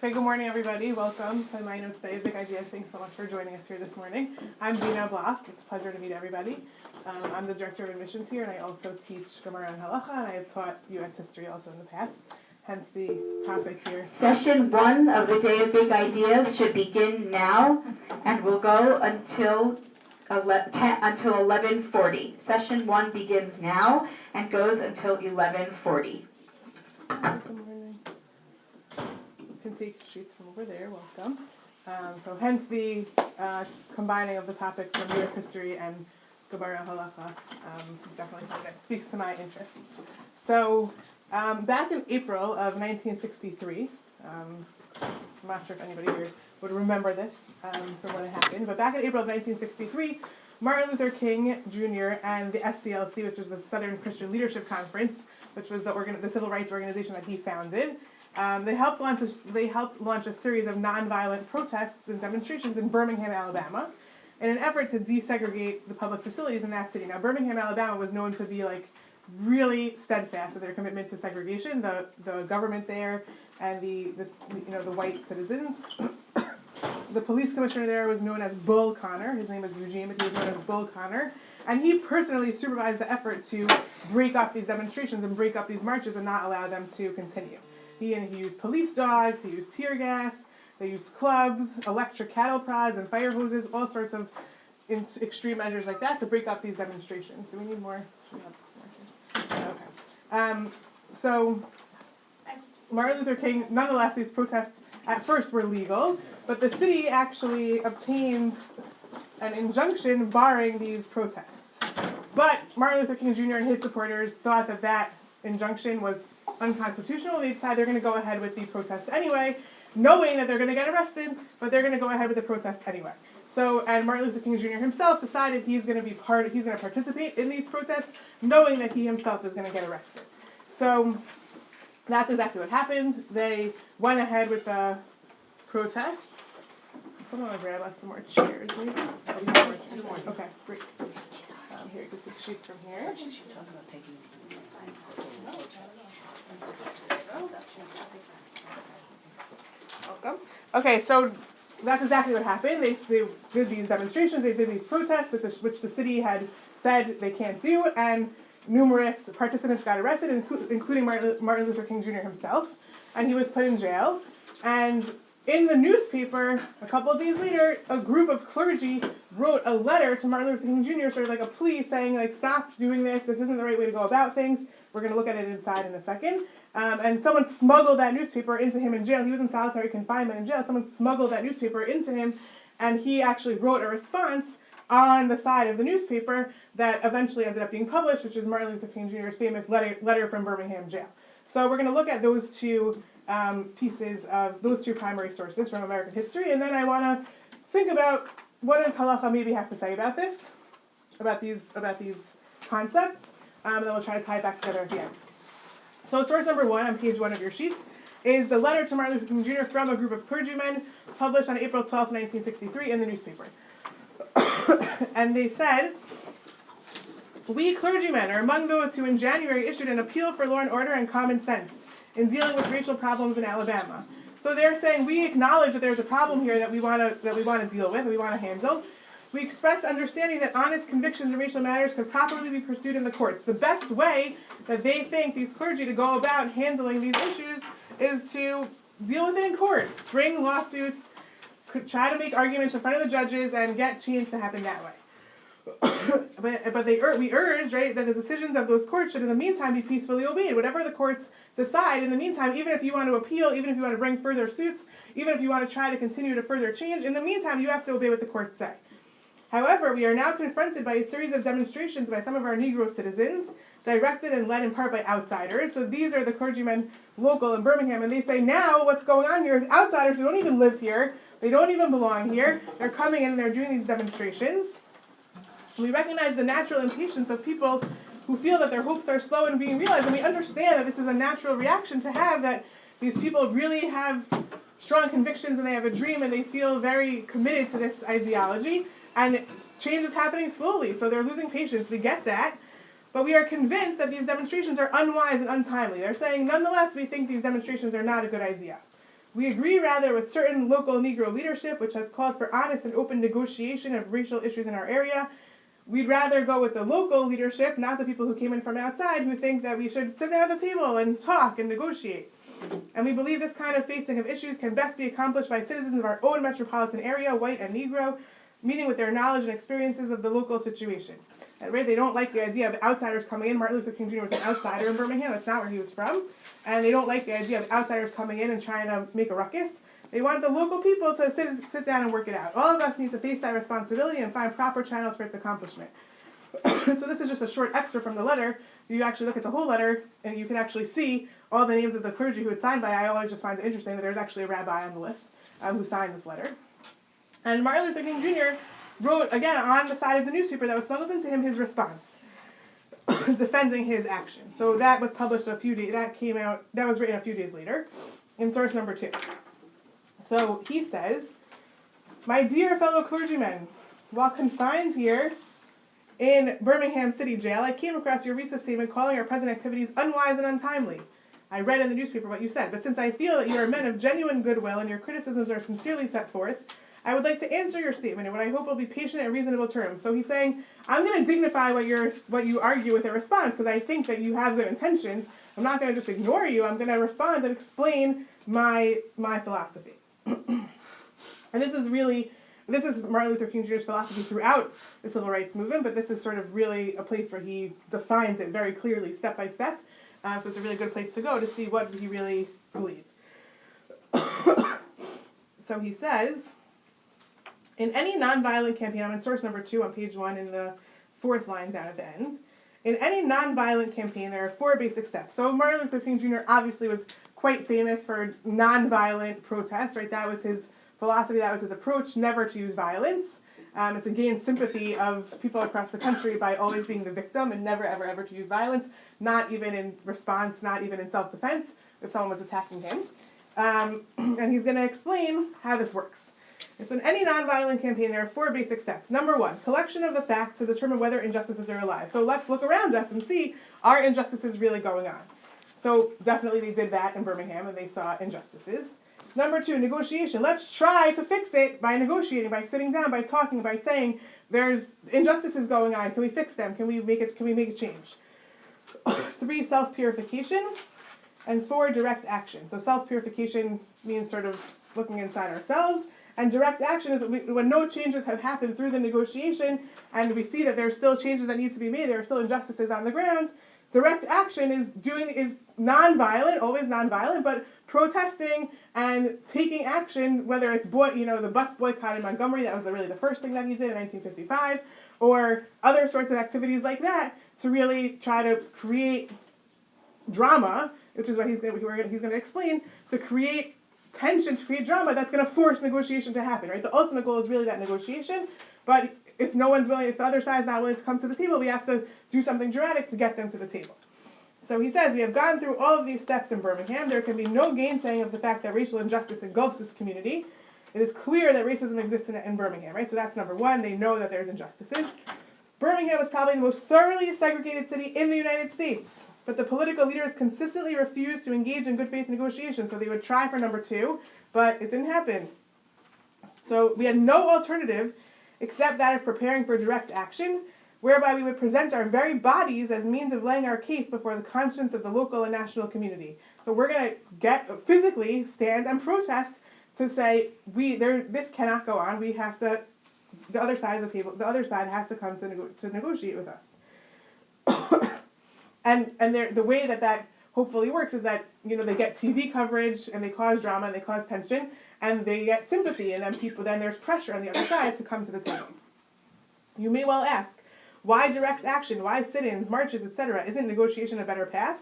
Okay, good morning, everybody. Welcome to my notes today. Big Ideas. Thanks so much for joining us here this morning. I'm Dena. It's a pleasure to meet everybody. I'm the director of admissions here, and I also teach Gemara and Halacha, and I have taught U.S. history also in the past. Hence the topic here. Session 1 of the Day of Big Ideas should begin now and will go until 11:40. Session 1 begins now and goes until 11:40. Good morning. You can take sheets from over there. Welcome. So hence the combining of the topics from U.S. history and Gemara and Halacha is definitely something that speaks to my interests. So back in April of 1963, I'm not sure if anybody here would remember this from when it happened, but back in April of 1963, Martin Luther King Jr. and the SCLC, which was the Southern Christian Leadership Conference, which was the civil rights organization that he founded, they helped launch a series of nonviolent protests and demonstrations in Birmingham, Alabama, in an effort to desegregate the public facilities in that city. Now, Birmingham, Alabama was known to be really steadfast in their commitment to segregation. The government there and the white citizens. The police commissioner there was known as Bull Connor. His name was Eugene, but he was known as Bull Connor. And he personally supervised the effort to break up these demonstrations and break up these marches and not allow them to continue. He used police dogs, he used tear gas, they used clubs, electric cattle prods, and fire hoses, all sorts of extreme measures like that to break up these demonstrations. Do we need more? Okay. So Martin Luther King, nonetheless, these protests at first were legal, but the city actually obtained an injunction barring these protests. But Martin Luther King Jr. and his supporters thought that injunction was unconstitutional. They decided they're going to go ahead with the protest anyway, knowing that they're going to get arrested, but they're going to go ahead with the protest anyway. So, and Martin Luther King Jr. himself decided he's going to participate in these protests, knowing that he himself is going to get arrested. So that's exactly what happened. They went ahead with the protests. Someone will grab us some more chairs, maybe? Okay, great. Here, you can take sheets from here. Welcome. Okay, so that's exactly what happened. They did these demonstrations, they did these protests, which the city had said they can't do, and numerous participants got arrested, including Martin Luther King Jr. himself, and he was put in jail. And in the newspaper, a couple of days later, a group of clergy wrote a letter to Martin Luther King Jr., sort of like a plea saying, stop doing this isn't the right way to go about things. We're going to look at it inside in a second. And someone smuggled that newspaper into him in jail. He was in solitary confinement in jail. Someone smuggled that newspaper into him, and he actually wrote a response on the side of the newspaper that eventually ended up being published, which is Martin Luther King Jr.'s famous letter from Birmingham jail. So we're going to look at those two those two primary sources from American history, and then I want to think about what does Halacha maybe have to say about this, about these concepts, and then we'll try to tie it back together at the end. So source number 1 on page 1 of your sheet is the letter to Martin Luther King Jr. from a group of clergymen published on April 12, 1963 in the newspaper. And they said, "We clergymen are among those who in January issued an appeal for law and order and common sense in dealing with racial problems in Alabama." So they're saying we acknowledge that there's a problem here that we want to deal with, that we want to handle. We express understanding that honest convictions in racial matters could properly be pursued in the courts. The best way that they think these clergy to go about handling these issues is to deal with it in court, bring lawsuits, try to make arguments in front of the judges, and get change to happen that way. but we urge, right, that the decisions of those courts should in the meantime be peacefully obeyed. Whatever the courts decide in the meantime, even if you want to appeal, even if you want to bring further suits, even if you want to try to continue to further change, in the meantime you have to obey what the courts say. However, we are now confronted by a series of demonstrations by some of our Negro citizens, directed and led in part by outsiders. So these are the clergymen local in Birmingham, and they say now what's going on here is outsiders who don't even live here, they don't even belong here, they're coming in and they're doing these demonstrations. We recognize the natural impatience of people who feel that their hopes are slow in being realized, and we understand that this is a natural reaction to have, that these people really have strong convictions and they have a dream and they feel very committed to this ideology, and change is happening slowly, so they're losing patience. We get that, but we are convinced that these demonstrations are unwise and untimely. They're saying, nonetheless, we think these demonstrations are not a good idea. We agree rather with certain local Negro leadership, which has called for honest and open negotiation of racial issues in our area. We'd rather go with the local leadership, not the people who came in from outside, who think that we should sit down at the table and talk and negotiate. And we believe this kind of facing of issues can best be accomplished by citizens of our own metropolitan area, white and Negro, meeting with their knowledge and experiences of the local situation. And right, they don't like the idea of outsiders coming in. Martin Luther King Jr. was an outsider in Birmingham. That's not where he was from. And they don't like the idea of outsiders coming in and trying to make a ruckus. They want the local people to sit down and work it out. All of us need to face that responsibility and find proper channels for its accomplishment. So this is just a short excerpt from the letter. You actually look at the whole letter, and you can actually see all the names of the clergy who had signed by. I always just find it interesting that there's actually a rabbi on the list who signed this letter. And Martin Luther King Jr. wrote, again, on the side of the newspaper that was smuggled into him, his response, defending his action. So that was published that was written a few days later, in source number 2. So he says, "My dear fellow clergymen, while confined here in Birmingham City Jail, I came across your recent statement calling our present activities unwise and untimely. I read in the newspaper what you said, but since I feel that you are men of genuine goodwill and your criticisms are sincerely set forth, I would like to answer your statement in what I hope will be patient and reasonable terms." So he's saying, I'm going to dignify what you argue with a response, because I think that you have good intentions. I'm not going to just ignore you. I'm going to respond and explain my philosophy. And this is Martin Luther King Jr.'s philosophy throughout the civil rights movement, but this is sort of really a place where he defines it very clearly, step by step. So it's a really good place to go to see what he really believes. So he says, in any nonviolent campaign, I'm in source number 2 on page 1 in the 4th line down at the end. In any nonviolent campaign, there are 4 basic steps. So Martin Luther King Jr. obviously was quite famous for nonviolent protests, right? That was his philosophy, that was his approach, never to use violence. To gain sympathy of people across the country by always being the victim and never, ever, ever to use violence, not even in response, not even in self-defense if someone was attacking him. And he's going to explain how this works. And so in any nonviolent campaign, there are 4 basic steps. Number 1, collection of the facts to determine whether injustices are alive. So let's look around us and see, are injustices really going on? So definitely they did that in Birmingham, and they saw injustices. Number 2, negotiation. Let's try to fix it by negotiating, by sitting down, by talking, by saying there's injustices going on. Can we fix them? Can we make a change? 3, self-purification. And 4, direct action. So self-purification means sort of looking inside ourselves. And direct action is when no changes have happened through the negotiation, and we see that there's still changes that need to be made, there are still injustices on the ground. Direct action is nonviolent, always nonviolent, but protesting and taking action, whether it's the bus boycott in Montgomery, that was really the first thing that he did in 1955, or other sorts of activities like that, to really try to create drama, which is what he's going to explain, to create tension, to create drama that's going to force negotiation to happen, right? The ultimate goal is really that negotiation, but if the other side's not willing to come to the table, we have to do something dramatic to get them to the table. So he says, we have gone through all of these steps in Birmingham. There can be no gainsaying of the fact that racial injustice engulfs this community. It is clear that racism exists in Birmingham, right? So that's number 1. They know that there's injustices. Birmingham is probably the most thoroughly segregated city in the United States. But the political leaders consistently refused to engage in good faith negotiations, so they would try for number 2, but it didn't happen. So we had no alternative except that of preparing for direct action, whereby we would present our very bodies as means of laying our case before the conscience of the local and national community. So we're going to physically stand and protest to say, this cannot go on. We have to, the other side of the table, the other side has to come to negotiate with us. And the way that hopefully works is that, they get TV coverage and they cause drama and they cause tension and they get sympathy, and then there's pressure on the other side to come to the table. You may well ask, why direct action? Why sit-ins, marches, etc.? Isn't negotiation a better path?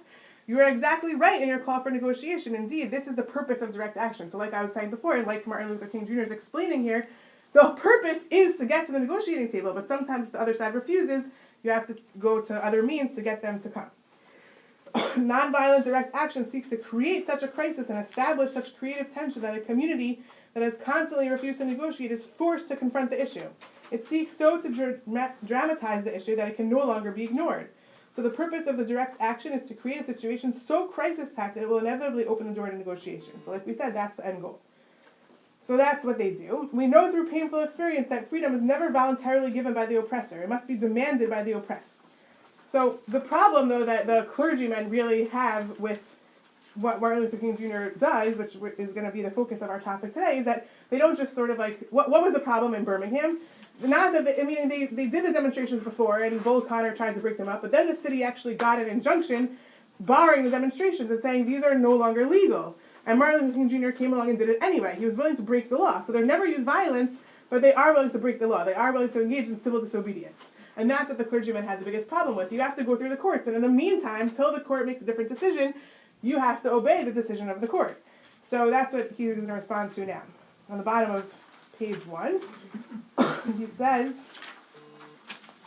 You are exactly right in your call for negotiation. Indeed, this is the purpose of direct action. So like I was saying before, and like Martin Luther King Jr. is explaining here, the purpose is to get to the negotiating table, but sometimes if the other side refuses, you have to go to other means to get them to come. Nonviolent direct action seeks to create such a crisis and establish such creative tension that a community that has constantly refused to negotiate is forced to confront the issue. It seeks so to dramatize the issue that it can no longer be ignored. So So the purpose of the direct action is to create a situation so crisis-packed that it will inevitably open the door to negotiation. So like we said, that's the end goal. So that's what they do. We know through painful experience that freedom is never voluntarily given by the oppressor. It must be demanded by the oppressed. So the problem, though, that the clergymen really have with what Martin Luther King Jr. does, which is going to be the focus of our topic today, is that they don't just sort of like, what was the problem in Birmingham? Not that, they did the demonstrations before, and Bull Connor tried to break them up, but then the city actually got an injunction barring the demonstrations and saying these are no longer legal. And Martin Luther King Jr. came along and did it anyway. He was willing to break the law. So they never use violence, but they are willing to break the law. They are willing to engage in civil disobedience. And that's what the clergyman has the biggest problem with. You have to go through the courts, and in the meantime, till the court makes a different decision, you have to obey the decision of the court. So that's what he's going to respond to now. On the bottom of page 1, he says,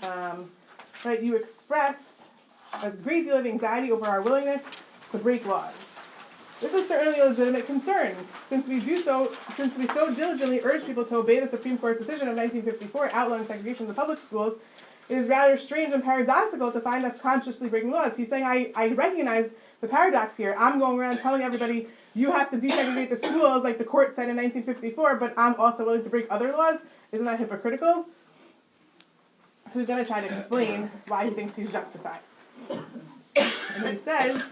right, you express a great deal of anxiety over our willingness to break laws. This is certainly a legitimate concern, since we so diligently urge people to obey the Supreme Court's decision of 1954 outlawing segregation in the public schools. It is rather strange and paradoxical to find us consciously breaking laws. He's saying, I recognize the paradox here. I'm going around telling everybody, you have to desegregate the schools like the court said in 1954, but I'm also willing to break other laws. Isn't that hypocritical? So he's going to try to explain why he thinks he's justified. And he says,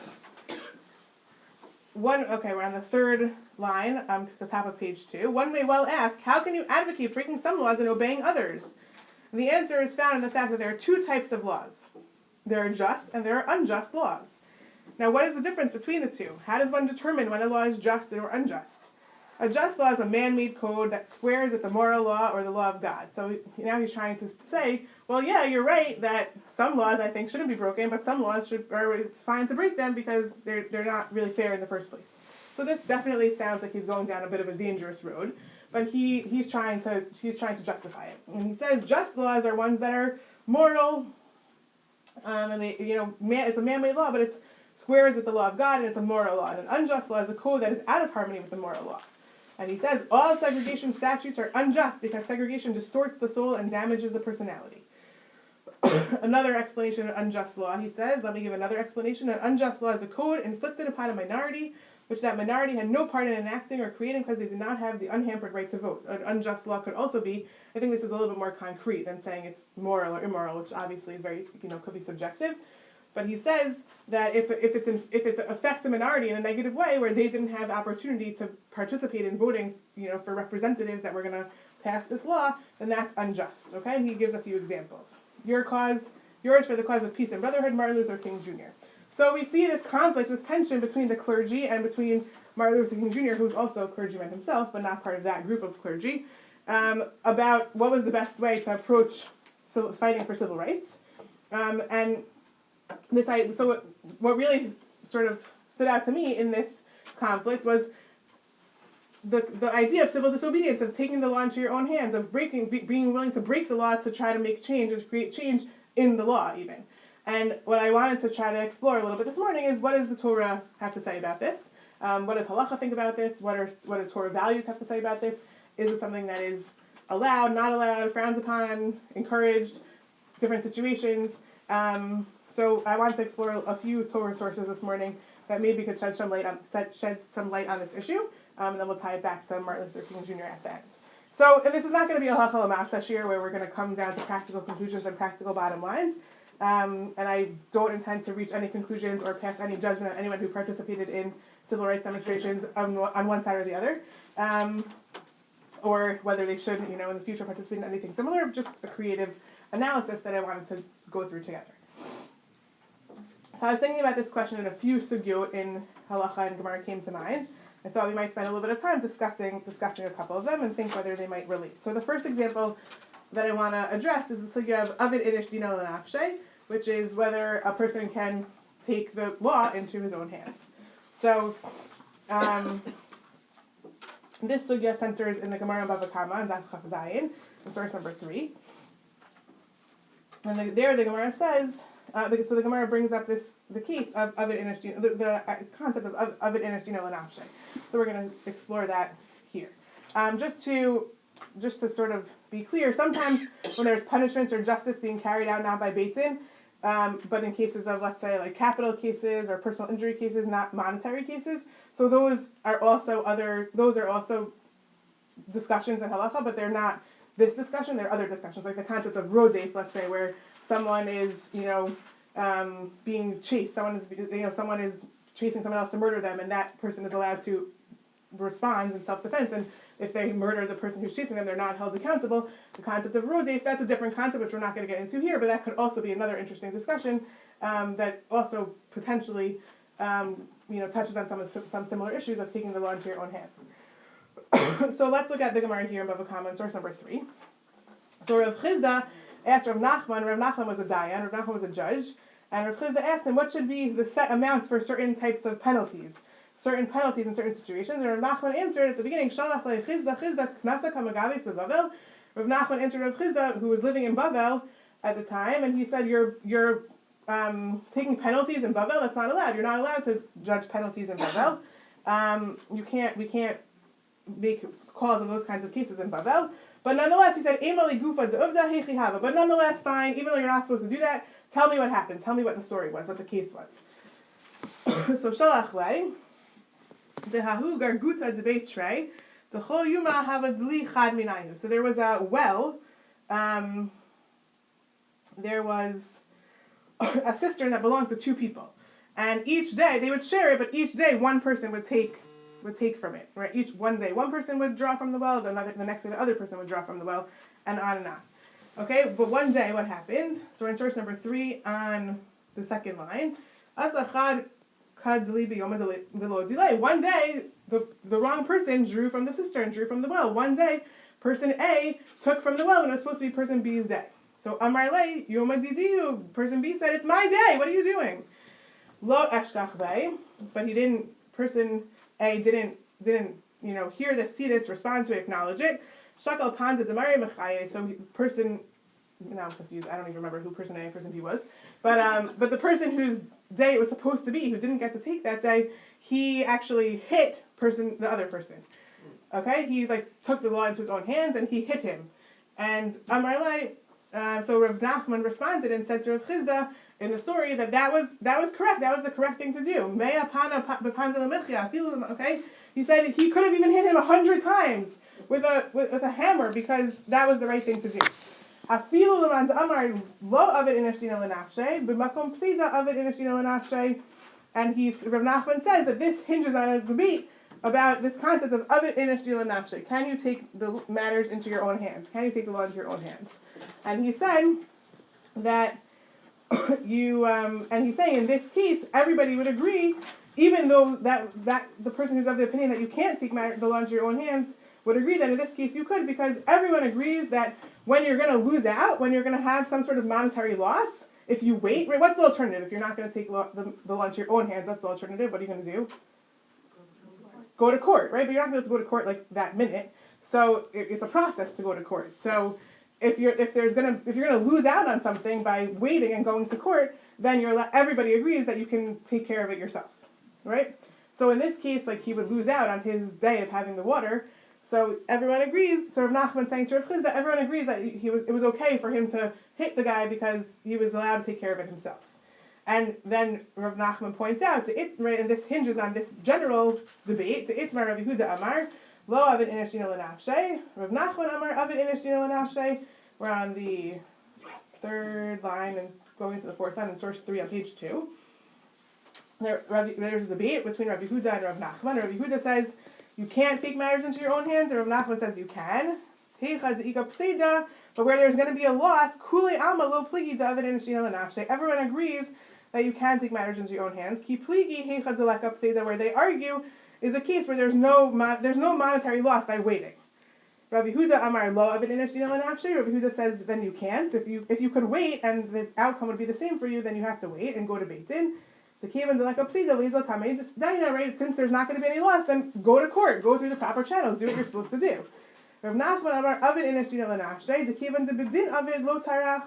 we're on the third line, at the top of page 2. One may well ask, how can you advocate breaking some laws and obeying others? And the answer is found in the fact that there are two types of laws. There are just and there are unjust laws. Now, what is the difference between the two? How does one determine when a law is just or unjust? A just law is a man-made code that squares with the moral law or the law of God. So now he's trying to say, well, yeah, you're right that some laws I think shouldn't be broken, but some laws it's fine to break them because they're not really fair in the first place. So this definitely sounds like he's going down a bit of a dangerous road, but he's trying to justify it. And he says just laws are ones that are moral, and they, it's a man-made law, but it's squares with the law of God, and it's a moral law. And an unjust law is a code that is out of harmony with the moral law. And he says all segregation statutes are unjust because segregation distorts the soul and damages the personality. Another explanation of unjust law, he says, let me give another explanation. An unjust law is a code inflicted upon a minority, which that minority had no part in enacting or creating because they did not have the unhampered right to vote. An unjust law could also be, I think this is a little bit more concrete than saying it's moral or immoral, which obviously is very, could be subjective. But he says that if it affects a minority in a negative way where they didn't have the opportunity to participate in voting, for representatives that were going to pass this law, then that's unjust. Okay, and he gives a few examples. Yours for the cause of peace and brotherhood, Martin Luther King Jr. So we see this conflict, this tension between the clergy and between Martin Luther King Jr., who's also a clergyman himself, but not part of that group of clergy, about what was the best way to approach fighting for civil rights. And what really sort of stood out to me in this conflict was the idea of civil disobedience, of taking the law into your own hands, of being willing to break the law to try to make change and create change in the law even. And what I wanted to try to explore a little bit this morning is what does the Torah have to say about this? What does Halacha think about this? What do Torah values have to say about this? Is it something that is allowed, not allowed, frowned upon, encouraged, different situations? So I wanted to explore a few Torah sources this morning that maybe could shed some light on this issue, and then we'll tie it back to Martin Luther King Jr. at the end. So, and this is not going to be a halacha l'maaseh year where we're going to come down to practical conclusions and practical bottom lines, and I don't intend to reach any conclusions or pass any judgment on anyone who participated in civil rights demonstrations on one side or the other, or whether they should, in the future participate in anything similar. Just a creative analysis that I wanted to go through together. So I was thinking about this question, and a few sugyot in Halacha and Gemara came to mind. I thought we might spend a little bit of time discussing a couple of them and think whether they might relate. So the first example that I want to address is the sugya of Avid Inish Dena L'Nafshe, which is whether a person can take the law into his own hands. So this sugya centers in the Gemara in Bava Kama, and that's Chaf Zayin, in source number 3. And the Gemara says, so the Gemara brings up the case of Avid Inish Dena, the concept of Avid Inish Dena L'Nafshe. So we're going to explore that here. Just to sort of be clear, sometimes when there's punishments or justice being carried out not by Beit Din, but in cases of, let's say, like capital cases or personal injury cases, not monetary cases. So those are also discussions in halacha, but they're not this discussion. They're other discussions, like the concept of rodef, let's say, where someone is, being chased. Someone is chasing someone else to murder them, and that person is allowed to respond in self-defense. And if they murder the person who's chasing them, they're not held accountable. The concept of rodef, that's a different concept, which we're not going to get into here, but that could also be another interesting discussion that also potentially, touches on some similar issues of taking the law into your own hands. So let's look at the Gemara here in Bava Kama, source number 3. So Rav Chizda asked Rav Nachman. Rav Nachman was a dayan. Rav Nachman was a judge. And Rav Chizda asked him what should be the set amounts for certain types of penalties in certain situations. And Rav Nachman answered at the beginning, Shalach le Chizda knasa kamagavis beBavel. Rav Nachman answered Rav Chizda, who was living in Bavel at the time, and he said, you're taking penalties in Bavel. That's not allowed. You're not allowed to judge penalties in Bavel. We can't make calls in those kinds of cases in Bavel. But nonetheless, he said, Emali gufa de'uvda hechi hava. But nonetheless, fine, even though you're not supposed to do that, tell me what happened. Tell me what the story was, what the case was. So shalach lei, dehahu garguta debeit shrei, dechol yuma hava dli chad minayu. So there was a well, there was a cistern that belonged to 2 people. And each day, they would share it, but each day one person would take from it, right? One day one person would draw from the well, the next day the other person would draw from the well, and on and on. Okay, but one day what happened? So we're in source number 3 on the second line. One day the wrong person drew from the cistern, drew from the well. One day, person A took from the well when it was supposed to be person B's day. So Amar Le, Yoma Didihu, person B said, it's my day, what are you doing? Lo eshkach vei, but he didn't, person A didn't, hear this, see this, respond to it, acknowledge it. Shakal panda demari mechaye, so person, now I'm confused, I don't even remember who person A and person B was, but the person whose day it was supposed to be, who didn't get to take that day, he actually hit the other person. Okay, he took the law into his own hands and he hit him. And Amar Le, so Rav Nachman responded and said to Rav Chizda in the story that was correct. That was the correct thing to do. Okay, he said he could have even hit him 100 times with a hammer because that was the right thing to do. And Rav Nachman says that this hinges on a debate about this concept of avid inish dila nafshe. Can you take the matters into your own hands? Can you take the law into your own hands? And he said that and he's saying in this case, everybody would agree, even though that the person who's of the opinion that you can't take the law into your own hands would agree that in this case you could, because everyone agrees that when you're going to lose out, when you're going to have some sort of monetary loss, if you wait, right, what's the alternative? If you're not going to take the law into your own hands, that's the alternative. What are you going to do? Go to court, right? But you're not going to go to court like that minute. So it's a process to go to court. So if you're going to lose out on something by waiting and going to court, then everybody agrees that you can take care of it yourself, right? So in this case, he would lose out on his day of having the water. So everyone agrees. So Rav Nachman saying to Rav Chizda, everyone agrees that it was okay for him to hit the guy because he was allowed to take care of it himself. And then Rav Nachman points out, and this hinges on this general debate, to Itmar Rav Yehuda Amar, Lo avid inish dina l'nafshe, Rav Nachman Amar avid inish dina l'nafshe. We're on the 3rd line and going to the 4th line in source 3 on page 2. There's a debate between Rav Yehuda and Rav Nachman. Rav Yehuda says, you can't take matters into your own hands, and Rav Nachman says you can. But where there's going to be a loss, everyone agrees that you can take matters into your own hands. Where they argue is a case where there's no monetary loss by waiting. Rabbi Yehuda Amar Lo Avid Inish Dina L'Nafshe. Rabbi Yehuda says then you can't. If you could wait and the outcome would be the same for you, then you have to wait and go to Beit Din. Right? Since there's not going to be any loss, then go to court. Go through the proper channels. Do what you're supposed to do. Rav Nachman Amar Avid Inish Dina L'Nafshe. The Kivan de Bedin Avid Lo Tarach.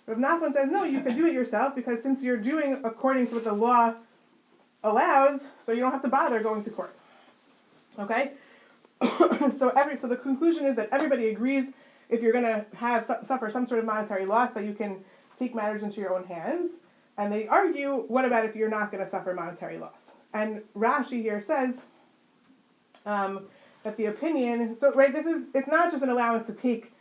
Rav Nachman says no, you can do it yourself because since you're doing according to what the law allows, so you don't have to bother going to court. Okay. So the conclusion is that everybody agrees if you're going to suffer some sort of monetary loss that you can take matters into your own hands. And they argue, what about if you're not going to suffer monetary loss? And Rashi here says that the opinion, so right, it's not just an allowance to take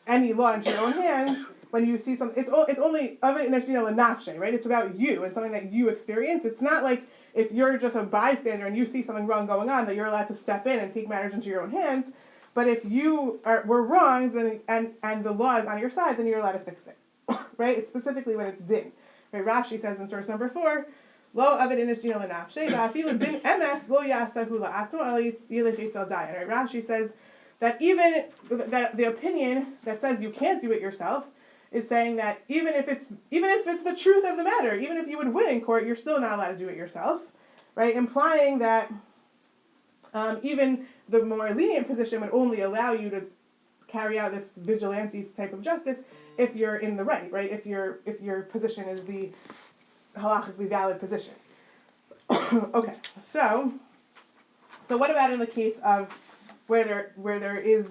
any law into your own hands when you see something. It's only of it in nafshe, right? It's about you and something that you experience. It's not like if you're just a bystander and you see something wrong going on that you're allowed to step in and take matters into your own hands. But if you were wrong, then and the law is on your side, then you're allowed to fix it, right? It's specifically when it's din. Right? Rashi says in source number 4, lo avid inish dino lenafshe, va'afilu din emes lo yasahu la'atmo ali yilech etel dayan. Right? Rashi says that even that the opinion that says you can't do it yourself is saying that even if it's the truth of the matter, even if you would win in court, you're still not allowed to do it yourself, right? Implying that even the more lenient position would only allow you to carry out this vigilante type of justice if you're in the right? If your position is the halachically valid position. Okay, so what about in the case of where there is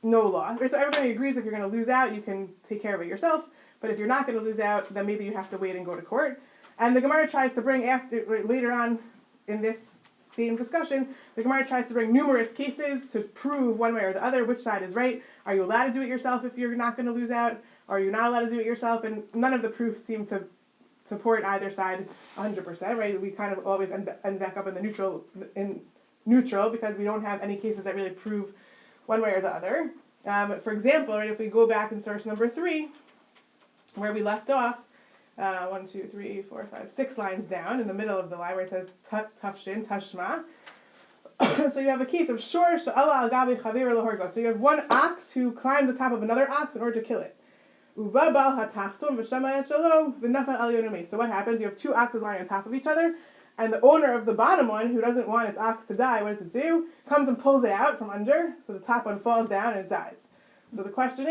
no law? Right? So everybody agrees if you're going to lose out, you can take care of it yourself. But if you're not going to lose out, then maybe you have to wait and go to court. And the Gemara tries to bring later on in this same discussion, the Gemara tries to bring numerous cases to prove one way or the other which side is right. Are you allowed to do it yourself if you're not going to lose out? Or are you not allowed to do it yourself? And none of the proofs seem to support either side 100%, right? We kind of always end back up in neutral because we don't have any cases that really prove one way or the other. For example, right, if we go back in source number 3, where we left off, 1, 2, 3, 4, 5, 6 lines down in the middle of the line where it says tafshin, tashma. So you have a case of shor she'ala al gabi chaver lahorgo. So you have one ox who climbs the top of another ox in order to kill it. Uva bal hatachton v'shamay shelo v'nafal al yonumi. So what happens? You have two oxes lying on top of each other, and the owner of the bottom one, who doesn't want its ox to die, what does it do? Comes and pulls it out from under, so the top one falls down and it dies. So the question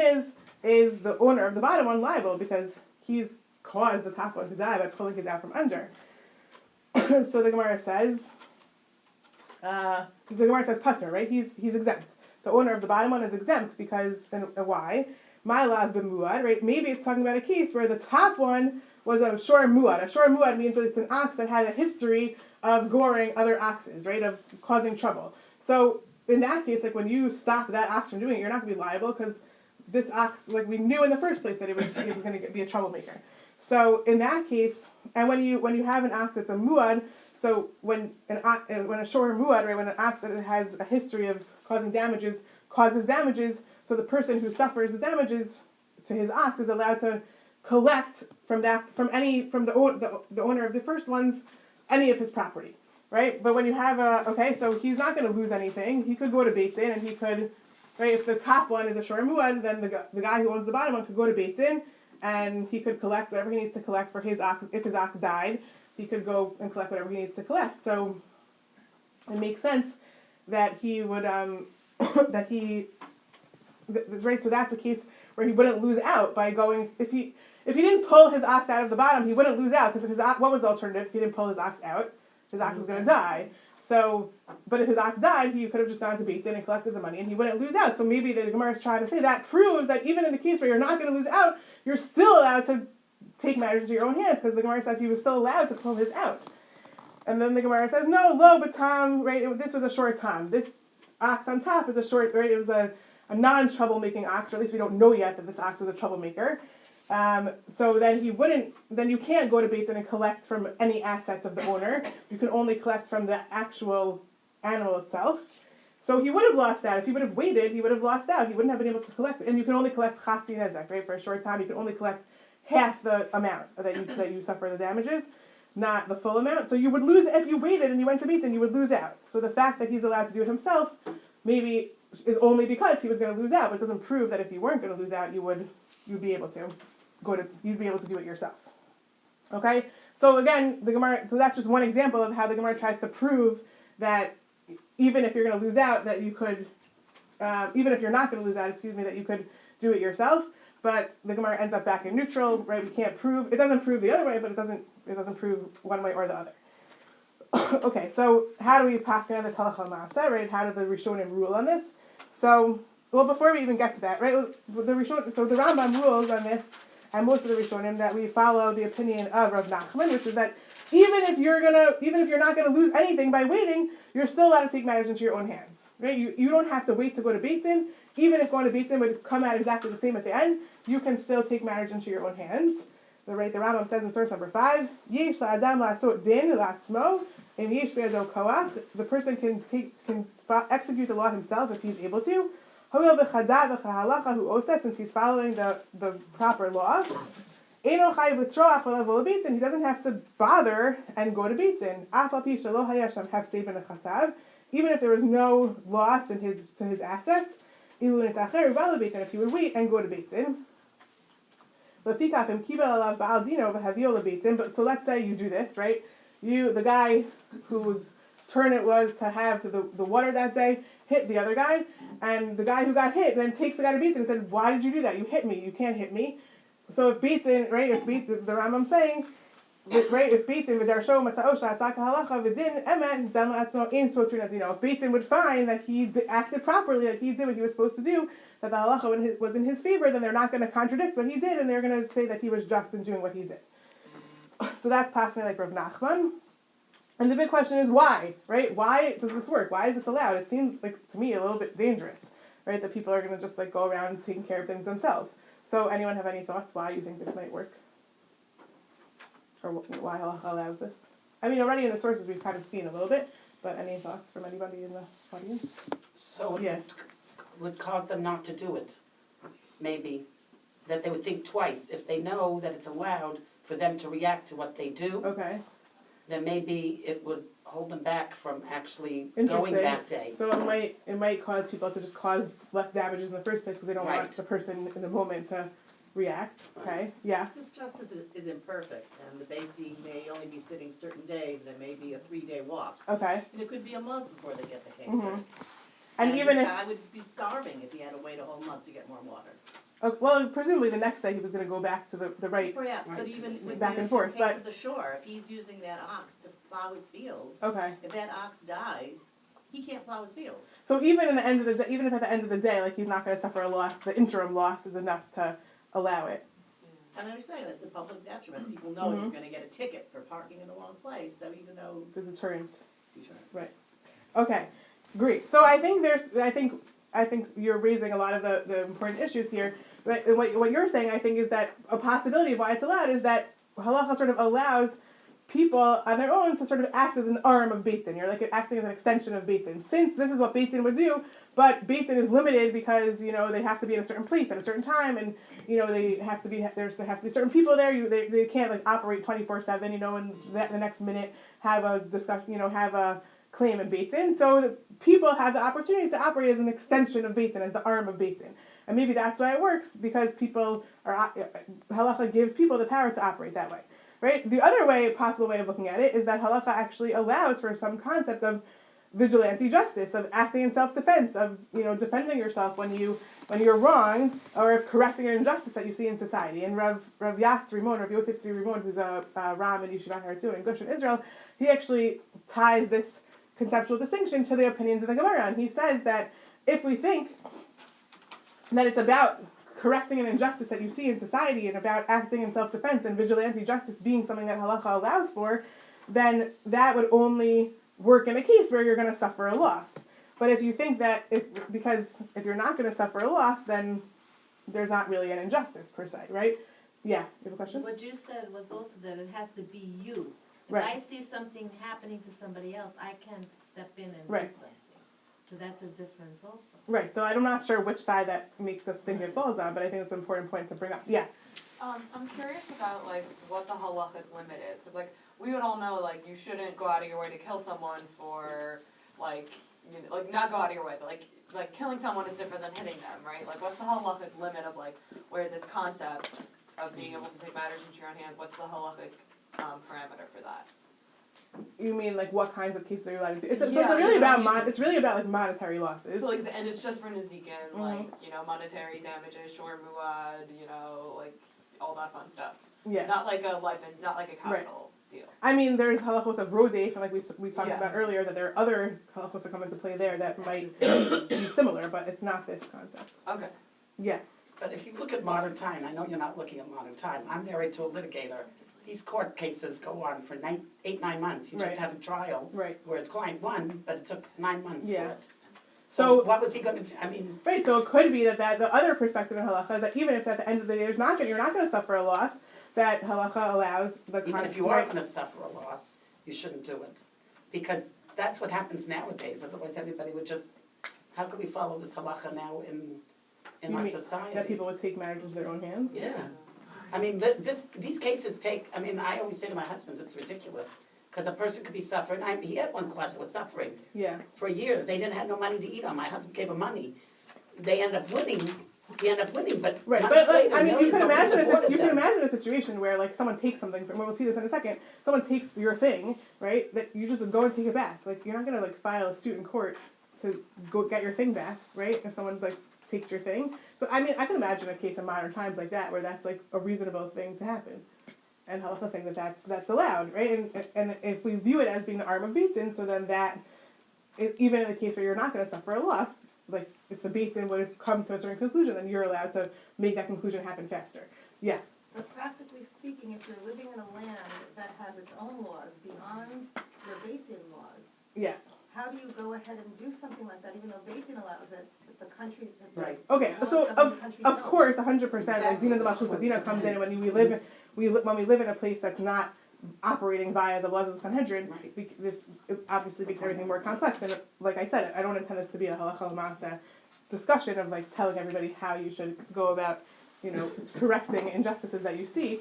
is the owner of the bottom one liable because he's caused the top one to die by pulling it out from under? So the Gemara says, Pater, right? He's exempt. The owner of the bottom one is exempt because, and why? My lav b'muad, right? Maybe it's talking about a case where the top one was a shor muad. A shor muad means that it's an ox that had a history of goring other oxes, right? Of causing trouble. So in that case, like when you stop that ox from doing it, you're not going to be liable because this ox, like we knew in the first place that it was going to be a troublemaker. So in that case, and when you have an ox that's a muad, so when a shor muad, right, when an ox that has a history of causing damages causes damages, so the person who suffers the damages to his ox is allowed to collect from the owner of the first ones any of his property, right? But when you have so he's not going to lose anything. He could go to Beit Din and he could, right? If the top one is a shor muad, then the guy who owns the bottom one could go to Beit Din and he could collect whatever he needs to collect for his ox. If his ox died, he could go and collect whatever he needs to collect. So it makes sense that he would right. So that's a case where he wouldn't lose out by going if he didn't pull his ox out of the bottom, he wouldn't lose out because what was the alternative? If he didn't pull his ox out, his ox was going to die. So, but if his ox died, he could have just gone to Beit Din and collected the money, and he wouldn't lose out. So maybe the Gemara is trying to say that proves that even in the case where you're not going to lose out, you're still allowed to take matters into your own hands because the Gemara says he was still allowed to pull his out. And then the Gemara says, no, lo batam, right? This was a short time. This ox on top is a short, right? It was a non-troublemaking ox, or at least we don't know yet that this ox was a troublemaker. So then you can't go to Beit Din and collect from any assets of the owner. You can only collect from the actual animal itself. So he would have lost out. If he would have waited, he would have lost out. He wouldn't have been able to collect. And you can only collect chatzi nezek, right? For a short time, you can only collect half the amount that you suffer the damages, not the full amount. So you would lose if you waited and you went to Beit Din, you would lose out. So the fact that he's allowed to do it himself, maybe is only because he was going to lose out, but it doesn't prove that if you weren't going to lose out, you'd be able to do it yourself. Okay? So again, so that's just one example of how the Gemara tries to prove that even if you're going to lose out, that you could, even if you're not going to lose out, that you could do it yourself. But the Gemara ends up back in neutral, right? It doesn't prove the other way, but it doesn't prove one way or the other. Okay, so how do we pass on this halacha maaseh, right? How do the Rishonim rule on this? So well, before we even get to that, right? So the Rambam rules on this, and most of the Rishonim, that we follow the opinion of Rav Nachman, which is that even if you're not gonna lose anything by waiting, you're still allowed to take matters into your own hands, right? You don't have to wait to go to Beit Din. Even if going to Beit Din would come out exactly the same at the end, you can still take matters into your own hands. The Rambam says in source number 5, Yesh la'adam la'asot din la'atzmo, and yesh be'ado koach. The person can execute the law himself if he's able to. However, v'chadat v'chahalacha hu oseh, since he's following the proper law. Eino chayiv l'troach v'levo Beit Din. He doesn't have to bother and go to Beit Din. Af al pi shelo haya sham hefsei b'nechasav. Even if there was no loss to his assets, ilu nitacher v'al Beit Din, if he would wait and go to Beit Din. But so let's say you do this, right? The guy whose turn it was to have the water that day hit the other guy, and the guy who got hit then takes the guy to Beit Din and said, "Why did you do that? You hit me. You can't hit me." So if Beit Din, right? The Rambam saying, right? If Beit Din v'darsho matzaosha ataka halacha v'din emet dan la'atzmo ein sotrin adino. If Beit Din would find that he acted properly, that he did what he was supposed to do, that the halacha was in his favor, then they're not going to contradict what he did, and they're going to say that he was just in doing what he did. So that's passing like Rav Nachman. And the big question is why, right? Why does this work? Why is this allowed? It seems like, to me, a little bit dangerous, right? That people are going to just like go around taking care of things themselves. So anyone have any thoughts why you think this might work? Or why halacha allows this? I mean, already in the sources we've kind of seen a little bit, but any thoughts from anybody in the audience? So yeah. Would cause them not to do it. Maybe. That they would think twice. If they know that it's allowed for them to react to what they do, okay, then maybe it would hold them back from actually going that day. So it might cause people to just cause less damages in the first place because they don't want the person in the moment to react. Okay, yeah. Because justice is imperfect, and the Beit Din may only be sitting certain days, and it may be a 3-day walk. Okay. And it could be a month before they get the case heard. And even this guy would be starving if he had to wait a whole month to get more water. Well, presumably the next day he was going to go back to the right. Perhaps, but even with back and forth. In the case of the shore, if he's using that ox to plow his fields, if that ox dies, he can't plow his fields. So even in the end of the day, even if at the end of the day, like he's not going to suffer a loss, the interim loss is enough to allow it. And I was saying that's a public detriment. People know you're going to get a ticket for parking in the wrong place. So even though the deterrent. Right. Okay. Okay. Great. So I think you're raising a lot of the important issues here. But what you're saying, I think, is that a possibility of why it's allowed is that halacha sort of allows people on their own to sort of act as an arm of Beit Din. You're like acting as an extension of Beit Din. Since this is what Beit Din would do, but Beit Din is limited because they have to be in a certain place at a certain time, and there has to be certain people there. They can't like operate 24/7. And the next minute have a discussion. Have a claim in Beit Din. So people have the opportunity to operate as an extension of Beit Din, as the arm of Beit Din. And maybe that's why it works, because halacha gives people the power to operate that way. Right? The other possible way of looking at it is that halacha actually allows for some concept of vigilante justice, of acting in self-defense, of defending yourself when you're wrong, or of correcting an injustice that you see in society. And Rav Yosef Tzvi Rimon, who's a Ram in Yeshivat Har Tzion in Goshen, Israel, he actually ties this conceptual distinction to the opinions of the Gemara, and he says that if we think that it's about correcting an injustice that you see in society and about acting in self-defense and vigilante justice being something that halacha allows for, then that would only work in a case where you're going to suffer a loss. But if you think that if you're not going to suffer a loss, then there's not really an injustice per se, right? Yeah, you have a question? What you said was also that it has to be you. If I see something happening to somebody else, I can't step in and do something. So that's a difference also. Right. So I'm not sure which side that makes us think it falls on, but I think it's an important point to bring up. Yeah. I'm curious about what the halachic limit is, because we would all know you shouldn't go out of your way to kill someone for not go out of your way, but killing someone is different than hitting them, right? What's the halachic limit of where this concept of being able to take matters into your own hands? What's the halachic parameter for that? You mean what kinds of cases are you allowed to do? It's really about it's really about monetary losses. So and it's just for Nezikin, monetary damages, shor muad, all that fun stuff. Yeah. Not like a life and not like a capital deal. I mean, there's halachos of rodef, and like we talked about earlier, that there are other halachos that come into play there that might be similar, but it's not this concept. Okay. Yeah. But if you look at modern time, I know you're not looking at modern time. I'm married to a litigator. These court cases go on for 8-9 months. You just have a trial, where his client won, but it took 9 months for it. So what was he going to do? I mean, right. So it could be that the other perspective in halacha is that even if at the end of the day you're not going to suffer a loss, that halacha allows the even if you are going to suffer a loss, you shouldn't do it, because that's what happens nowadays. Otherwise, everybody would just. How can we follow this halacha now in our society? That people would take matters into their own hands. Yeah. I mean, these cases take. I mean, I always say to my husband, "This is ridiculous." Because a person could be suffering. He had one client that was suffering for a year. They didn't have no money to eat on. My husband gave him money. They end up winning. He ended up winning, but later, I mean, you can imagine a situation where like someone takes something from. We'll see this in a second. Someone takes your thing, right? That you just go and take it back. Like you're not gonna like file a suit in court to go get your thing back, right? If someone like takes your thing. So I mean, I can imagine a case in modern times like that where that's like a reasonable thing to happen. And halacha saying that's allowed, right? And if we view it as being the arm of Beit Din, so then that, even in the case where you're not going to suffer a loss, like if the Beit Din would have come to a certain conclusion, then you're allowed to make that conclusion happen faster. Yeah. But practically speaking, if you're living in a land that has its own laws beyond your Beit Din laws, how do you go ahead and do something like that, even though Beit Din allows it, but the country... Right. Okay, so of course, 100%, like Dena the Malchus, Dena comes in, and when we live in a place that's not operating via the laws of the Sanhedrin, this obviously makes everything more complex. And like I said, I don't intend this to be a halacha l'maaseh discussion of like telling everybody how you should go about, correcting injustices that you see.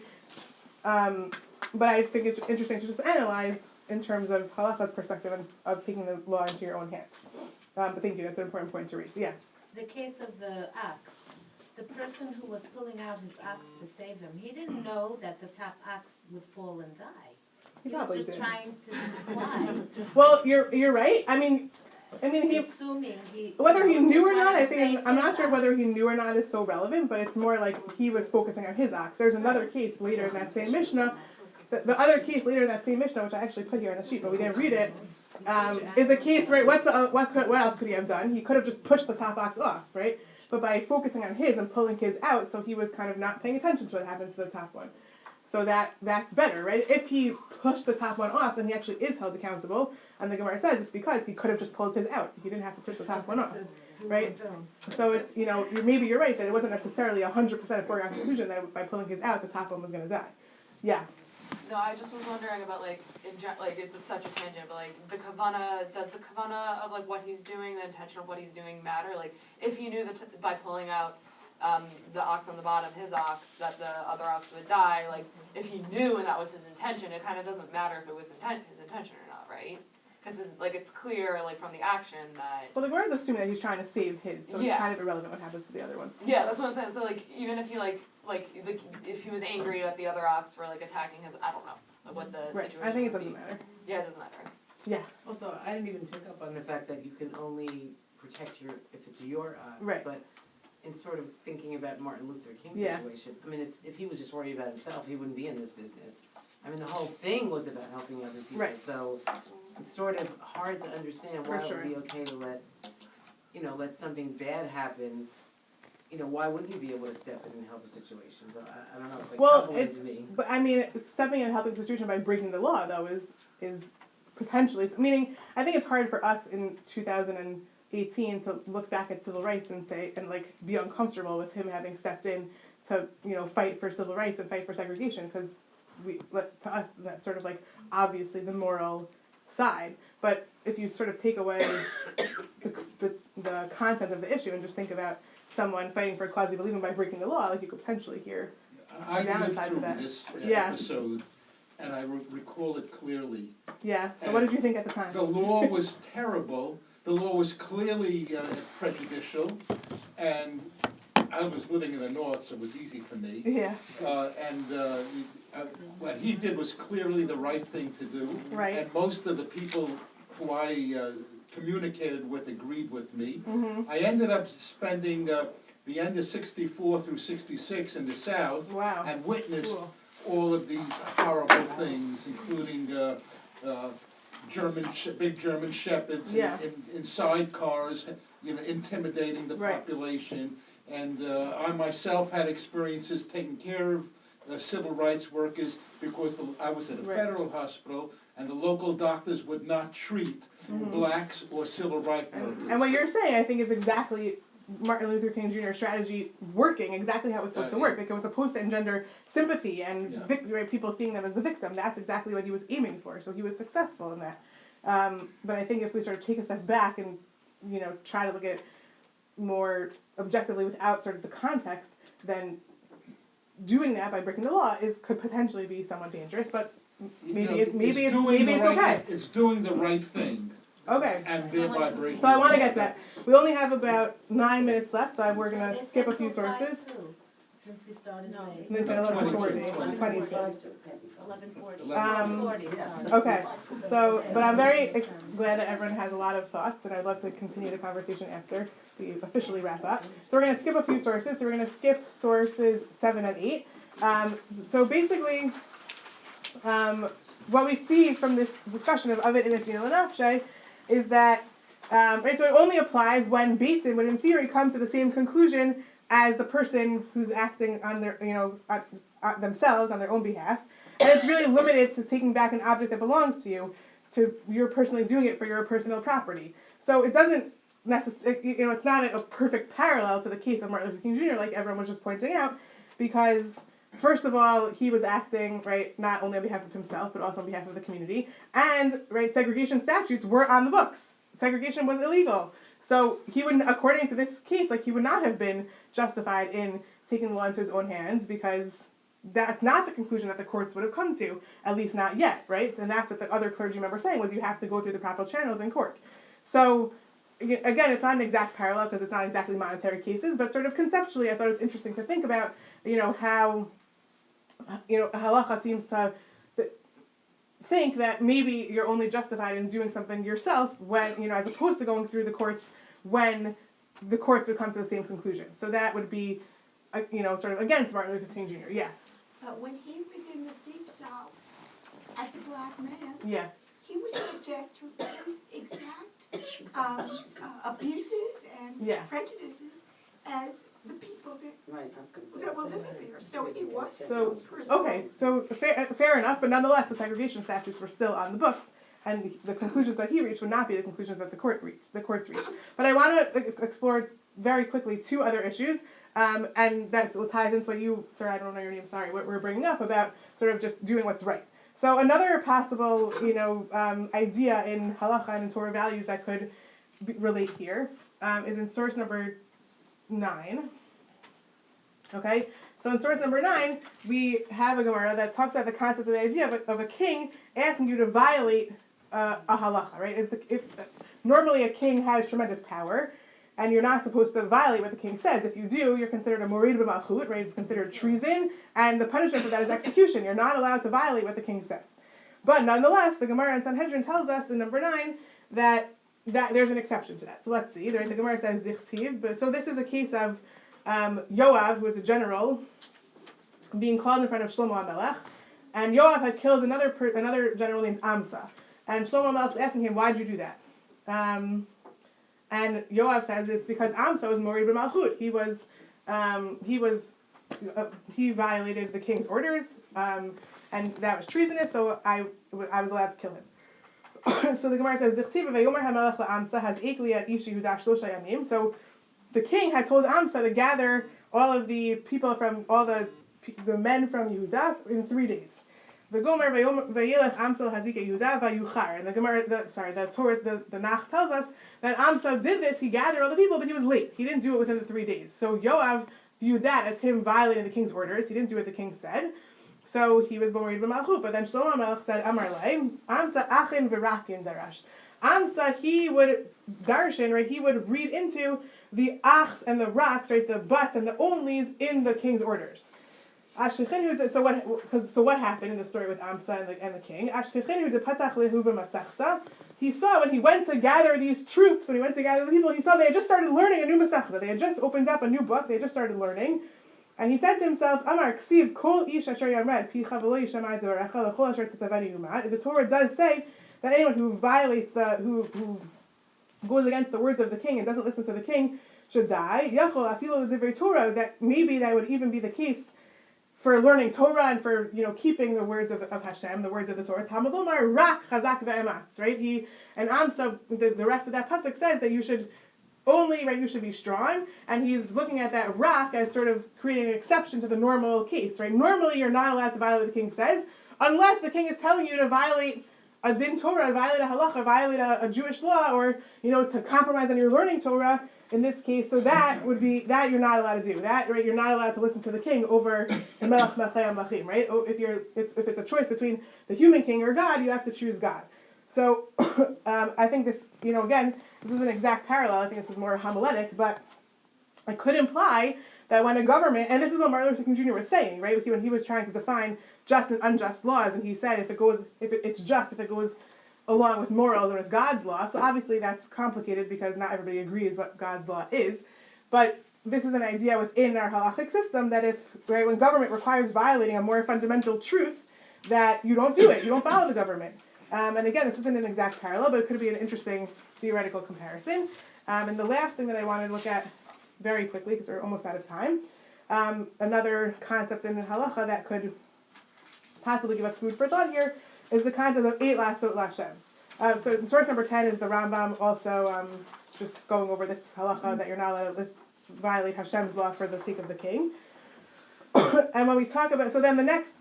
But I think it's interesting to just analyze in terms of halacha's perspective of taking the law into your own hands. But thank you, that's an important point to raise. Yeah. The case of the ox. The person who was pulling out his ox to save him, he didn't know that the top ox would fall and die. He was just trying to fly. Well, you're right. I mean, whether he knew or not, I'm not sure whether he knew or not is so relevant, but it's more like he was focusing on his ox. There's another case later in that same Mishnah. The other case later in that same Mishnah, which I actually put here on the sheet, but we didn't read it, is a case, right? What else could he have done? He could have just pushed the top ox off, right? But by focusing on his and pulling his out, so he was kind of not paying attention to what happened to the top one. So that's better, right? If he pushed the top one off, then he actually is held accountable. And the Gemara says it's because he could have just pulled his out. He didn't have to push the top one off, right? So it's, maybe you're right that it wasn't necessarily 100% a foregone conclusion that by pulling his out, the top one was going to die. Yeah. No, I just was wondering about it's such a tangent, but the kavana, does the kavana of what he's doing, the intention of what he's doing matter? Like if he knew that by pulling out the ox on the bottom, his ox, that the other ox would die, if he knew and that was his intention, it kind of doesn't matter if it was his intention or not, right? Because it's clear from the action that... Well, the Gemara is assuming that he's trying to save his, so it's kind of irrelevant what happens to the other one. Yeah, that's what I'm saying. So even if he if he was angry at the other ox for attacking his, I don't know what the situation I think it doesn't matter. Yeah, it doesn't matter. Yeah. Also, I didn't even pick up on the fact that you can only protect if it's your ox. Right. But in sort of thinking about Martin Luther King's situation, I mean, if he was just worried about himself, he wouldn't be in this business. I mean, the whole thing was about helping other people. Right. So it's sort of hard to understand why it would be okay to let something bad happen. Why wouldn't you be able to step in and help a situation? So I don't know. It's complicated to me. But I mean, stepping in and helping the situation by breaking the law, though, is potentially, meaning, I think it's hard for us in 2018 to look back at civil rights and say, and be uncomfortable with him having stepped in to, fight for civil rights and fight for segregation, because to us, that's sort of obviously the moral side. But if you sort of take away the content of the issue and just think about someone fighting for quasi-believing by breaking the law, you could potentially hear downsides of that. This episode, and I recall it clearly. Yeah, so what did you think at the time? The law was terrible. The law was clearly prejudicial, and I was living in the north, so it was easy for me. Yeah. What he did was clearly the right thing to do. Right. And most of the people who I communicated with agreed with me. Mm-hmm. I ended up spending the end of 64 through 66 in the South. Wow. And witnessed all of these horrible things, including big German shepherds in sidecars, intimidating the population. And I myself had experiences taking care of civil rights workers because I was at a federal hospital and the local doctors would not treat blacks or civil rights workers. And what you're saying, I think, is exactly Martin Luther King Jr. strategy working exactly how it's supposed to work. Like it was supposed to engender sympathy and people seeing them as the victim. That's exactly what he was aiming for. So he was successful in that. But I think if we sort of take a step back and try to look at more objectively without sort of the context, then doing that by breaking the law could potentially be somewhat dangerous. But maybe it's okay. It's doing the right thing. Okay. And thereby breaking. So I want to get that. We only have about 9 minutes left, so we're going to skip a few sources. Since we started late. They said 11:40. 11:40. Okay. So, but I'm very glad that everyone has a lot of thoughts, and I'd love to continue the conversation after we officially wrap up. So we're going to skip a few sources. So we're going to skip sources 7 and 8. So basically, what we see from this discussion of Avid Inis Dina L'Nafshe is that so it only applies when Beit Din would, in theory, come to the same conclusion as the person who's acting on their, themselves on their own behalf, and it's really limited to taking back an object that belongs to you, to you're personally doing it for your personal property. So it doesn't necessarily, it's not a perfect parallel to the case of Martin Luther King Jr. like everyone was just pointing out, because first of all, he was acting, not only on behalf of himself, but also on behalf of the community. And, segregation statutes were on the books. Segregation was illegal. So he would, according to this case, he would not have been justified in taking the law into his own hands, because that's not the conclusion that the courts would have come to, at least not yet, right? And that's what the other clergymen were saying, was you have to go through the proper channels in court. So, again, it's not an exact parallel, because it's not exactly monetary cases, but sort of conceptually, I thought it was interesting to think about, how halacha seems to think that maybe you're only justified in doing something yourself when, as opposed to going through the courts when the courts would come to the same conclusion. So that would be, sort of against Martin Luther King Jr. Yeah. But when he was in the Deep South as a black man, he was subject to these exact abuses and prejudices as the people that were living there. So it was okay, so fair enough, but nonetheless, the segregation statutes were still on the books, and the conclusions that he reached would not be the conclusions that the courts reached. But I want to explore very quickly two other issues, and that ties into what you, sir, I don't know your name, sorry, what we're bringing up about sort of just doing what's right. So another possible, idea in halacha and in Torah values that could relate here is in source number 9. Okay, so in source number 9, we have a Gemara that talks about the concept of the idea of a king asking you to violate a halacha, right? Normally a king has tremendous power, and you're not supposed to violate what the king says. If you do, you're considered a morid b'malchut, right? It's considered treason, and the punishment for that is execution. You're not allowed to violate what the king says. But nonetheless, the Gemara in Sanhedrin tells us in number 9 that there's an exception to that. So let's see. The Gemara says dichtiv, but so this is a case of Yoav, who was a general, being called in front of Shlomo HaMelech, and Yoav had killed another general named Amsa. And Shlomo HaMelech was asking him, why'd you do that? And Yoav says it's because Amsa was morid b'malchut. He violated the king's orders, and that was treasonous, so I was allowed to kill him. So the Gemara says, so the king had told Amsa to gather all of the people from, all the men from Yehuda in 3 days. And the Gemara, the Torah, the Nach tells us that Amsa did this, he gathered all the people, but he was late. He didn't do it within the 3 days. So Yoav viewed that as him violating the king's orders. He didn't do what the king said. So he was morid b'malchut. But then Shlomo HaMelech said, Amar lei, Amsa achin v'rakin darash. Amsa, he would darshan, right? He would read into the achs and the raks, right? The buts and the onlys in the king's orders. So what happened in the story with Amsa and the king? He saw when he went to gather these troops, when he went to gather the people, he saw they had just started learning a new masechta. They had just opened up a new book. They had just started learning. And he said to himself, Amar ksiv kol ish asher yamed pi chavalo yishama devarecha lechol asher tetzaveni umat. The Torah does say that anyone who violates who goes against the words of the king and doesn't listen to the king should die. Yachol afilo divrei Torah, that maybe that would even be the case for learning Torah and for keeping the words of Hashem, the words of the Torah. Talmud Omar rak chazak ve'ematz, right? So the rest of that pasuk says that you should you should be strong, and he's looking at that rak as sort of creating an exception to the normal case, right? Normally you're not allowed to violate what the king says, unless the king is telling you to violate a din Torah, violate a halacha, violate a Jewish law, or to compromise on your learning Torah. In this case, so that would be that you're not allowed to do that, right? You're not allowed to listen to the king over the melech melchei hamlachim, right? If it's a choice between the human king or God, you have to choose God. So I think this, again, this is an exact parallel. I think this is more homiletic, but it could imply that when a government, and this is what Martin Luther King Jr. was saying, right? When he was trying to define just and unjust laws, and he said it's just if it goes along with morals and with God's law. So obviously that's complicated because not everybody agrees what God's law is. But this is an idea within our halachic system that when government requires violating a more fundamental truth, that you don't do it, you don't follow the government. And again, this isn't an exact parallel, but it could be an interesting theoretical comparison. And the last thing that I wanted to look at very quickly, because we're almost out of time, another concept in halacha that could possibly give us food for thought here is the concept of eight lasot lashem. So source number 10 is the Rambam also just going over this halacha that you're not allowed to violate Hashem's law for the sake of the king. And when we talk about, so then the next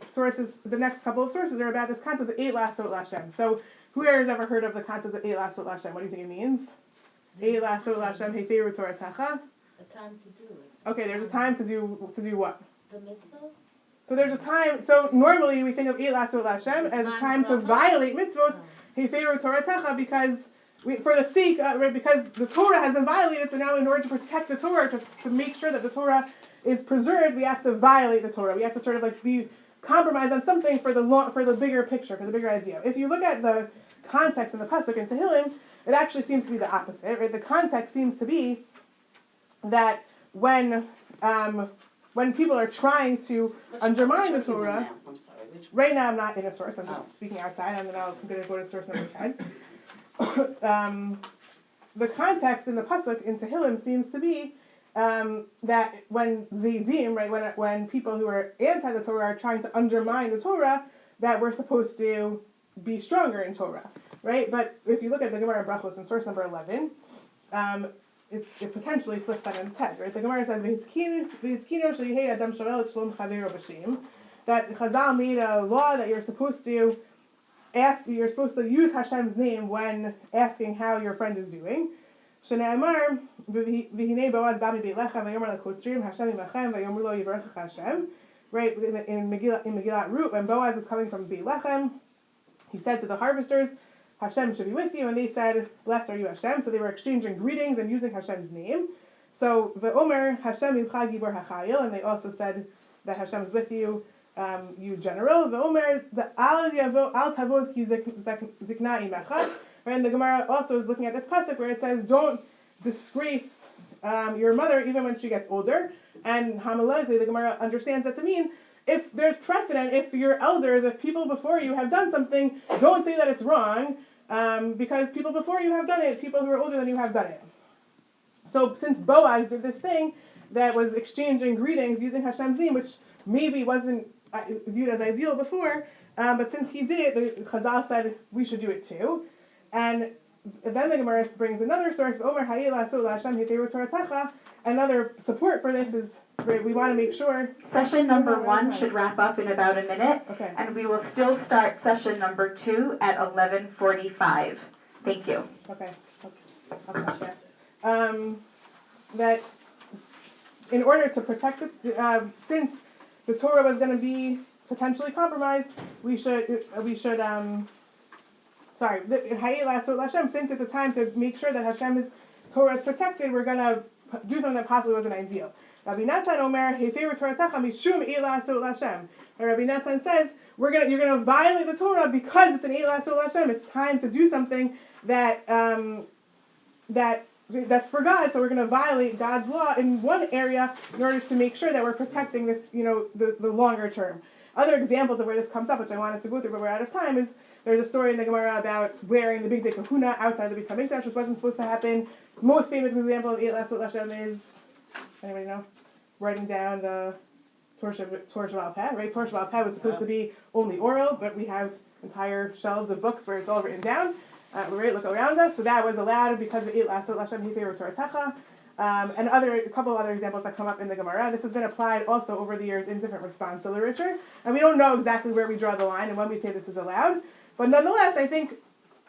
couple of sources are about this concept of eight lasot lashem. So who here has ever heard of the concept of eight lasot lashem? What do you think it means? Eight lasot lashem hefeiru toratacha. A time to do it. Okay, there's a time to do what? The mitzvahs. So there's a time. So normally we think of eight lasot lashem as a time to violate mitzvahs hefeiru toratacha because for the sake, because the Torah has been violated. So now in order to protect the Torah, to make sure that the Torah is preserved, we have to violate the Torah. We have to sort of be compromised on something for the bigger picture, for the bigger idea. If you look at the context in the pasuk in Tehillim, it actually seems to be the opposite. Right? The context seems to be that when people are trying to undermine the Torah, right now I'm not in a source. I'm just speaking outside, and then I'm going to go to source number 10. The context in the pasuk in Tehillim seems to be that when Zidim, right, when people who are anti the Torah are trying to undermine the Torah, that we're supposed to be stronger in Torah, right? But if you look at the Gemara Brachos in source number 11, it potentially flips that on its head, right? The Gemara says that Chazal made a law that you're supposed to use Hashem's name when asking how your friend is doing. Shneimar v'hinei Boaz ba mibeitlecha v'yomer lekotrim Hashem imachem v'yomer lo yivarechecha Hashem. Right in Megillat Rut, when Boaz was coming from Beit Lechem, he said to the harvesters, Hashem should be with you, and they said, blessed are you Hashem. So they were exchanging greetings and using Hashem's name. So v'omer Hashem imcha gibor hachayil, and they also said that Hashem is with you, you general. V'omer al tavoz ki zikna imecha. And the Gemara also is looking at this pasuk where it says, don't disgrace your mother even when she gets older. And homiletically, the Gemara understands that to mean if there's precedent, if your elders, if people before you have done something, don't say that it's wrong, because people before you have done it, people who are older than you have done it. So since Boaz did this thing that was exchanging greetings using Hashem's name, which maybe wasn't viewed as ideal before, but since he did it, the Chazal said we should do it too. And then the Gemara brings another source, Omer Hayela So Hashem Hefeiru Toratacha. Another support for this is we want to make sure. Session number 1 should wrap up in about a minute, okay. And we will still start session number 2 at 11:45. Thank you. Okay. I'll catch that. That in order to protect it, since the Torah was going to be potentially compromised, we should since it's a time to make sure that Hashem's Torah is protected, we're going to do something that possibly wasn't ideal. Rabbi Natan Omer, Hefeiru Toratacha mishum eilat lasot lashem. Rabbi Natan says you're going to violate the Torah because it's an eilat lasot lashem. It's time to do something that that's for God, so we're going to violate God's law in one area in order to make sure that we're protecting this, the longer term. Other examples of where this comes up, which I wanted to go through, but we're out of time, is there's a story in the Gemara about wearing the big day kahuna outside the Beis Hamikdash, which wasn't supposed to happen. Most famous example of Eilat Sot Lashem is, anybody know? Writing down the Torah Shabbat Peh, right? Torah Shabbat Peh was supposed to be only oral, but we have entire shelves of books where it's all written down. Right, look around us. So that was allowed because of Eilat Sot Lashem Hifei Torah Techa. And a couple other examples that come up in the Gemara. This has been applied also over the years in different response literature. And we don't know exactly where we draw the line and when we say this is allowed. But nonetheless, I think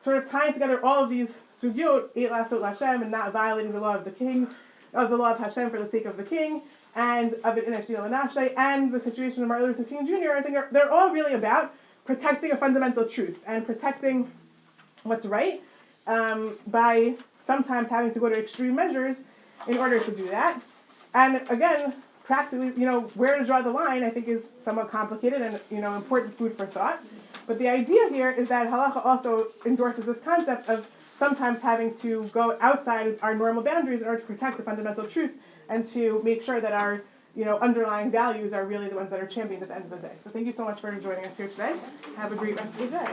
sort of tying together all of these sugyot, Eilat Sot Lashem, and not violating the law of the king, of the law of Hashem for the sake of the king, and of an Inesh Dina L'Nafshe, and the situation of Martin Luther King Jr., I think they're all really about protecting a fundamental truth and protecting what's right by sometimes having to go to extreme measures in order to do that. And again, practically, where to draw the line, I think is somewhat complicated and, important food for thought. But the idea here is that halacha also endorses this concept of sometimes having to go outside our normal boundaries in order to protect the fundamental truth and to make sure that our, underlying values are really the ones that are championed at the end of the day. So thank you so much for joining us here today. Have a great rest of the day.